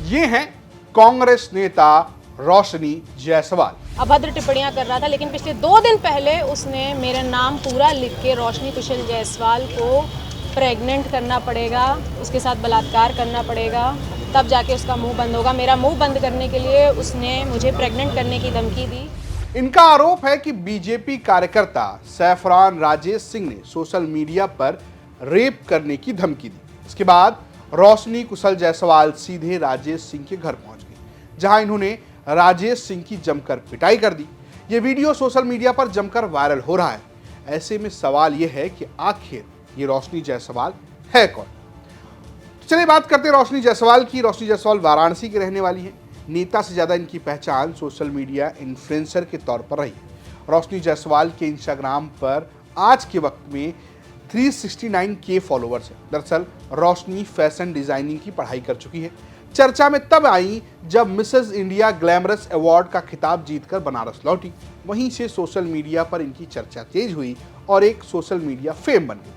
ये हैं कांग्रेस नेता रोशनी जायसवाल। अभद्र टिप्पणियां कर रहा था, लेकिन पिछले 2 दिन पहले उसने मेरा नाम पूरा लिख के रोशनी कुशल जायसवाल को प्रेग्नेंट करना पड़ेगा, उसके साथ बलात्कार करना पड़ेगा, तब जाके उसका मुंह बंद होगा। मेरा मुंह बंद करने के लिए उसने मुझे प्रेग्नेंट करने की धमकी दी। इनका आरोप है कि बीजेपी कार्यकर्ता सैफरान राजेश सिंह ने सोशल मीडिया पर रेप करने की धमकी दी। इसके बाद रोशनी कुशल जायसवाल सीधे राजेश सिंह के घर पहुंच गई, जहां इन्होंने राजेश सिंह की जमकर पिटाई कर दी। ये वीडियो सोशल मीडिया पर जमकर वायरल हो रहा है। ऐसे में सवाल यह है कि आखिर ये रोशनी जायसवाल है कौन? तो चलिए बात करते हैं रोशनी जायसवाल की। रोशनी जायसवाल वाराणसी की रहने वाली है। नेता से ज्यादा इनकी पहचान सोशल मीडिया इन्फ्लुएंसर के तौर पर रही। रोशनी जायसवाल के इंस्टाग्राम पर आज के वक्त में 369K फॉलोअर्स हैं। दरअसल रोशनी फैशन डिजाइनिंग की पढ़ाई कर चुकी है। चर्चा में तब आई जब मिसेस इंडिया ग्लैमरस अवार्ड का खिताब जीतकर बनारस लौटी। वहीं से सोशल मीडिया पर इनकी चर्चा तेज हुई और एक सोशल मीडिया फेम बन गई।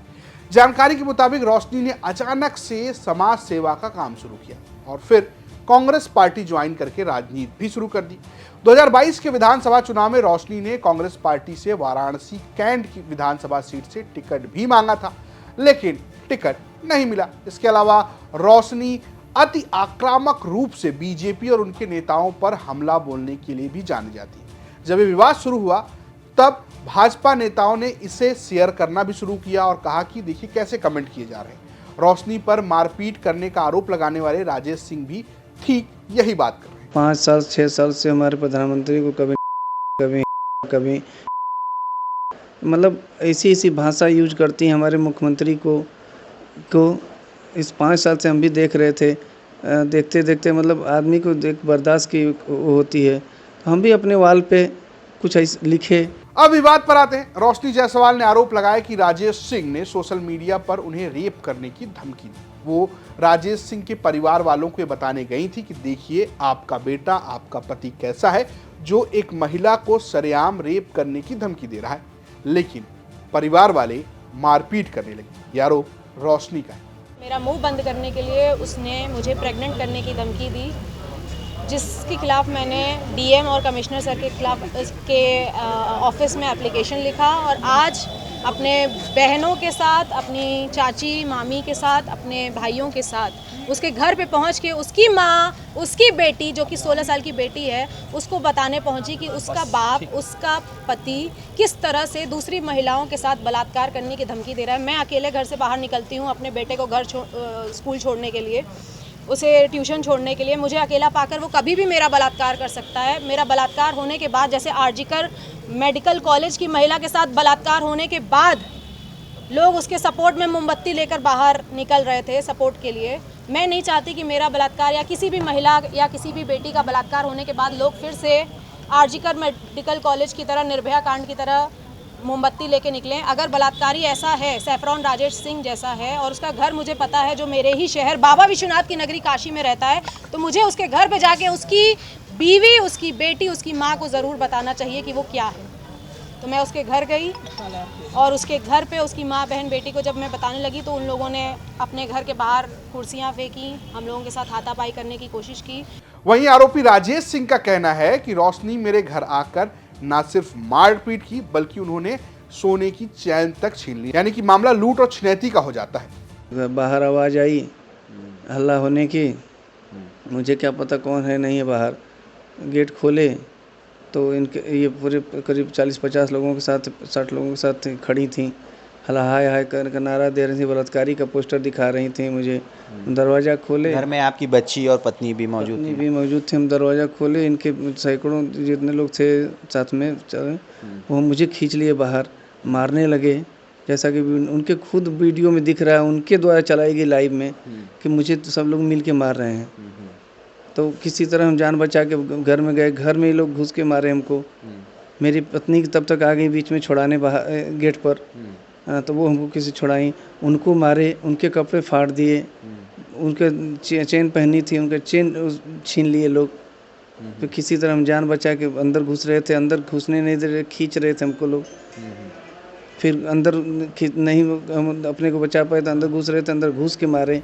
जानकारी के मुताबिक रोशनी ने अचानक से समाज सेवा का काम शुरू किया और फिर कांग्रेस पार्टी ज्वाइन करके राजनीति भी शुरू कर दी। 2022 के विधानसभा चुनाव में रोशनी ने कांग्रेस पार्टी से वाराणसी कैंट की विधानसभा सीट से टिकट भी मांगा था, लेकिन टिकट नहीं मिला। इसके अलावा रोशनी अति आक्रामक रूप से बीजेपी और उनके नेताओं पर हमला बोलने के लिए भी जानी जाती है। जब ये विवाद शुरू हुआ तब भाजपा नेताओं ने इसे शेयर करना भी शुरू किया और कहा कि देखिए कैसे कमेंट किए जा रहे हैं। रोशनी पर मारपीट करने का आरोप लगाने वाले राजेश सिंह भी ठीक यही बात कर रहे हैं। 5 साल 6 साल से हमारे प्रधानमंत्री को कभी मतलब ऐसी भाषा यूज करती हैं हमारे मुख्यमंत्री को इस 5 साल से हम भी देख रहे थे। देखते मतलब आदमी को देख बर्दाश्त की होती है। तो हम भी अपने वाल पे कुछ ऐसे लिखे। अब विवाद पर आते हैं। रोशनी जायसवाल ने आरोप लगाया कि राजेश सिंह ने सोशल मीडिया पर उन्हें रेप करने की धमकी दी। वो राजेश सिंह के परिवार वालों को ये बताने गई थी कि देखिए आपका बेटा, आपका पति कैसा है जो एक महिला को सरेआम रेप करने की धमकी दे रहा है, लेकिन परिवार वाले मारपीट करने लगे। ये आरोप रोशनी का है। मेरा मुंह बंद करने के लिए उसने मुझे प्रेग्नेंट करने की धमकी दी, जिसके खिलाफ मैंने डीएम और कमिश्नर सर के खिलाफ के ऑफिस में एप्लीकेशन लिखा और आज अपने बहनों के साथ, अपनी चाची मामी के साथ, अपने भाइयों के साथ उसके घर पे पहुंच के उसकी माँ, उसकी बेटी जो कि 16 साल की बेटी है, उसको बताने पहुंची कि उसका बाप, उसका पति किस तरह से दूसरी महिलाओं के साथ बलात्कार करने की धमकी दे रहा है। मैं अकेले घर से बाहर निकलती हूँ अपने बेटे को स्कूल छोड़ने के लिए, उसे ट्यूशन छोड़ने के लिए। मुझे अकेला पाकर वो कभी भी मेरा बलात्कार कर सकता है। मेरा बलात्कार होने के बाद, जैसे आरजीकर मेडिकल कॉलेज की महिला के साथ बलात्कार होने के बाद लोग उसके सपोर्ट में मोमबत्ती लेकर बाहर निकल रहे थे सपोर्ट के लिए। मैं नहीं चाहती कि मेरा बलात्कार या किसी भी महिला या किसी भी बेटी का बलात्कार होने के बाद लोग फिर से आरजीकर मेडिकल कॉलेज की तरह, निर्भया कांड की तरह मोमबत्ती लेके निकलें। अगर बलात्कारी ऐसा है, सैफरान राजेश सिंह जैसा है, और उसका घर मुझे पता है जो मेरे ही शहर बाबा विश्वनाथ की नगरी काशी में रहता है, तो मुझे उसके घर पे जाके उसकी बीवी, उसकी बेटी, उसकी माँ को ज़रूर बताना चाहिए कि वो क्या है। तो मैं उसके घर गई और उसके घर पे उसकी माँ, बहन, बेटी को जब मैं बताने लगी तो उन लोगों ने अपने घर के बाहर कुर्सियाँ फेंकी, हम लोगों के साथ हाथापाई करने की कोशिश की। वहीं आरोपी राजेश सिंह का कहना है कि रोशनी मेरे घर आकर न सिर्फ मारपीट की बल्कि उन्होंने सोने की चैन तक छीन ली, यानी कि मामला लूट और छिनैती का हो जाता है। बाहर आवाज़ आई हल्ला होने की, मुझे क्या पता कौन है नहीं है बाहर। गेट खोले तो इनके ये पूरे करीब 40-50 लोगों के साथ, 60 लोगों के साथ खड़ी थी। हला हाय हाय कर नारा दे रही थी, बलात्कारी का पोस्टर दिखा रही थी मुझे। दरवाज़ा खोले, घर में आपकी बच्ची और पत्नी भी मौजूद थी। हम दरवाज़ा खोले, इनके सैकड़ों जितने लोग थे साथ में वो मुझे खींच लिए बाहर, मारने लगे। जैसा कि उनके खुद वीडियो में दिख रहा है, उनके द्वारा चलाई गई लाइव में कि मुझे तो सब लोग मिल के मार रहे हैं। तो किसी तरह हम जान बचा के घर में गए। घर में ही लोग घुस के मारे हमको। मेरी पत्नी तब तक आ गई बीच में छुड़ाने बाहर गेट पर, तो वो हमको किसी छुड़ाई, उनको मारे, उनके कपड़े फाड़ दिए, उनके चेन पहनी थी, उनके चेन छीन लिए लोग। तो किसी तरह हम जान बचा के अंदर घुस रहे थे, अंदर घुसने नहीं दे रहे, खींच रहे थे हमको लोग। फिर अंदर नहीं हम अपने को बचा पाए तो अंदर घुस रहे थे, अंदर घुस के मारे।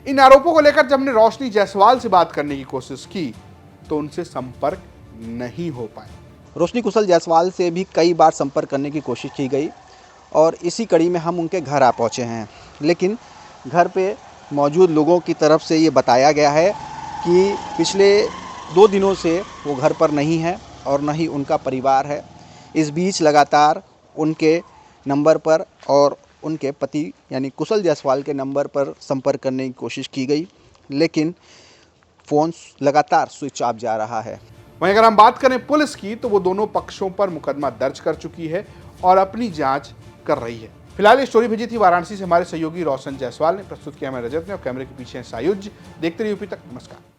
इन आरोपों को लेकर जब हमने रोशनी जायसवाल से बात करने की कोशिश की तो उनसे संपर्क नहीं हो पाया। रोशनी कुशल जायसवाल से भी कई बार संपर्क करने की कोशिश की गई और इसी कड़ी में हम उनके घर आ पहुँचे हैं, लेकिन घर पे मौजूद लोगों की तरफ से ये बताया गया है कि पिछले 2 दिनों से वो घर पर नहीं है और न ही उनका परिवार है। इस बीच लगातार उनके नंबर पर और उनके पति यानी कुशल जायसवाल के नंबर पर संपर्क करने की कोशिश की गई, लेकिन फ़ोन लगातार स्विच ऑफ जा रहा है। वहीं अगर हम बात करें पुलिस की तो वो दोनों पक्षों पर मुकदमा दर्ज कर चुकी है और अपनी जांच कर रही है। फिलहाल ये स्टोरी भेजी थी वाराणसी से हमारे सहयोगी रोशन जायसवाल ने, प्रस्तुत किया मैं रजत ने और कैमरे के पीछे हैं सायुज। देखते रहिए यूपी तक। नमस्कार।